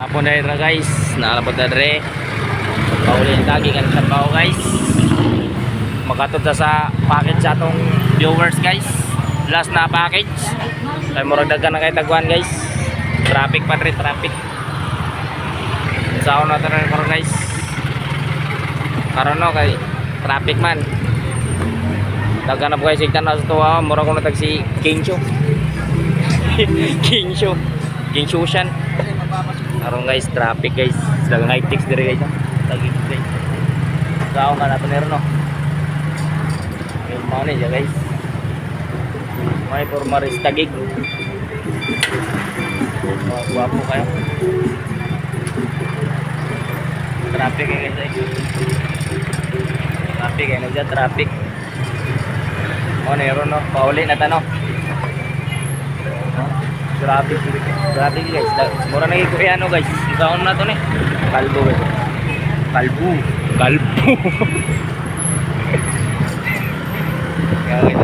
Apo na rin guys, naalapot na rin. Pauli yung lagi kan sa bao guys. Makatod na sa package sa atong viewers guys. Last na package. Kaya murag dagan na kay tagwan guys. Traffic pa rin, traffic. Saan na rin karon guys. Karon no kay traffic man. Dagan na po kayo sigtan na sa tuwa. Murag ko na tag si King Show. King Show. King Shushan. Karon guys, traffic guys. Dagang high ticks dire guys. Lagi guys. Saan ka na ito meron no. Yung mga niya guys. May formaris tagig. Guwapo kayo. Traffic guys. Traffic ano dyan, traffic. O meron no, pauli na tanong. Traffic guys. Mura nagikuyan guys. Isaon na to ni. Kalbo guys. Kalbo. Kaya guys,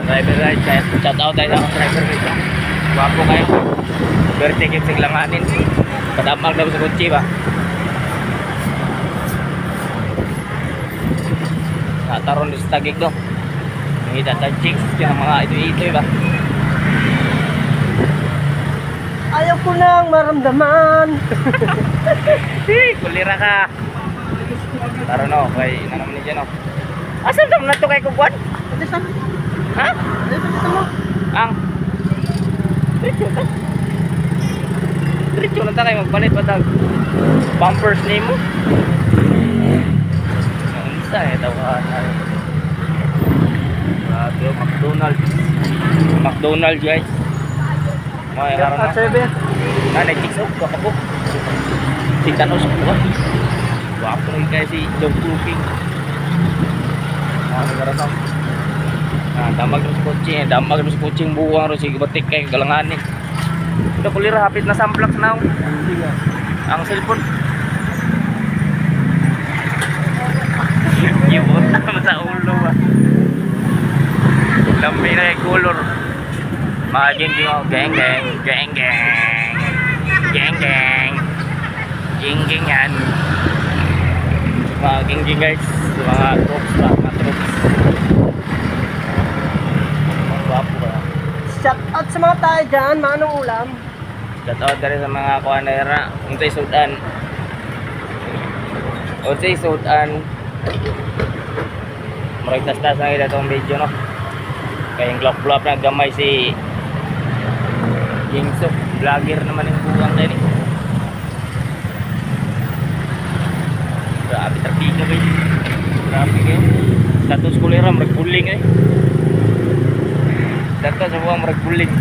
driver guys, shout out tayo sa driver guys. Wapo kayo. Bertikit siglanganin. Padamag daw sa kutsi ba? Nataron din sa tagig do. Nakita tayo chicks yung mga ito ba? Ayaw ko nang maramdaman. Kulira ka. Taro no, kay naman ni dyan no. Asan daw na to kay Kubuan? Ha? Ang Diretso lang tayo magpalit patag bumpers ni mo. Isa daw ka. McDonald's guys. May karon na. Nanay tikso ko ka po. Titanos ko. Wapo rin kaya si Dog Cooking. Karon na. Damag sa kutsing buwang ro sige batik kay galanganin. Ito kulira hapit na samplak na ang cellphone. Yun na sa ulo ba. Lambi na yung color. Maging geng yan. Maging guys, mga troops. Shout out sa mga tayo dyan, manong ulam. Shout out ka rin sa mga kuanera. Unsay sudan. Marag tas-tas na kita itong video no. Kaya yung glop-glop na gamay si Gingso. Vlogger naman yung buwang din eh. Grabe traffic na guys. Traffic eh. Status kulera marag puling eh. Dato sa buwang marag puling.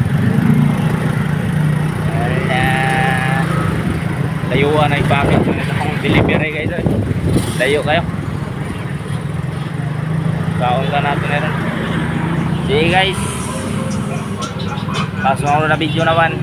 Layuan na i-package na ito kung delivery guys eh. Layo kayo. Kaon ka natin na rin. Sige guys. Pasok na video naman.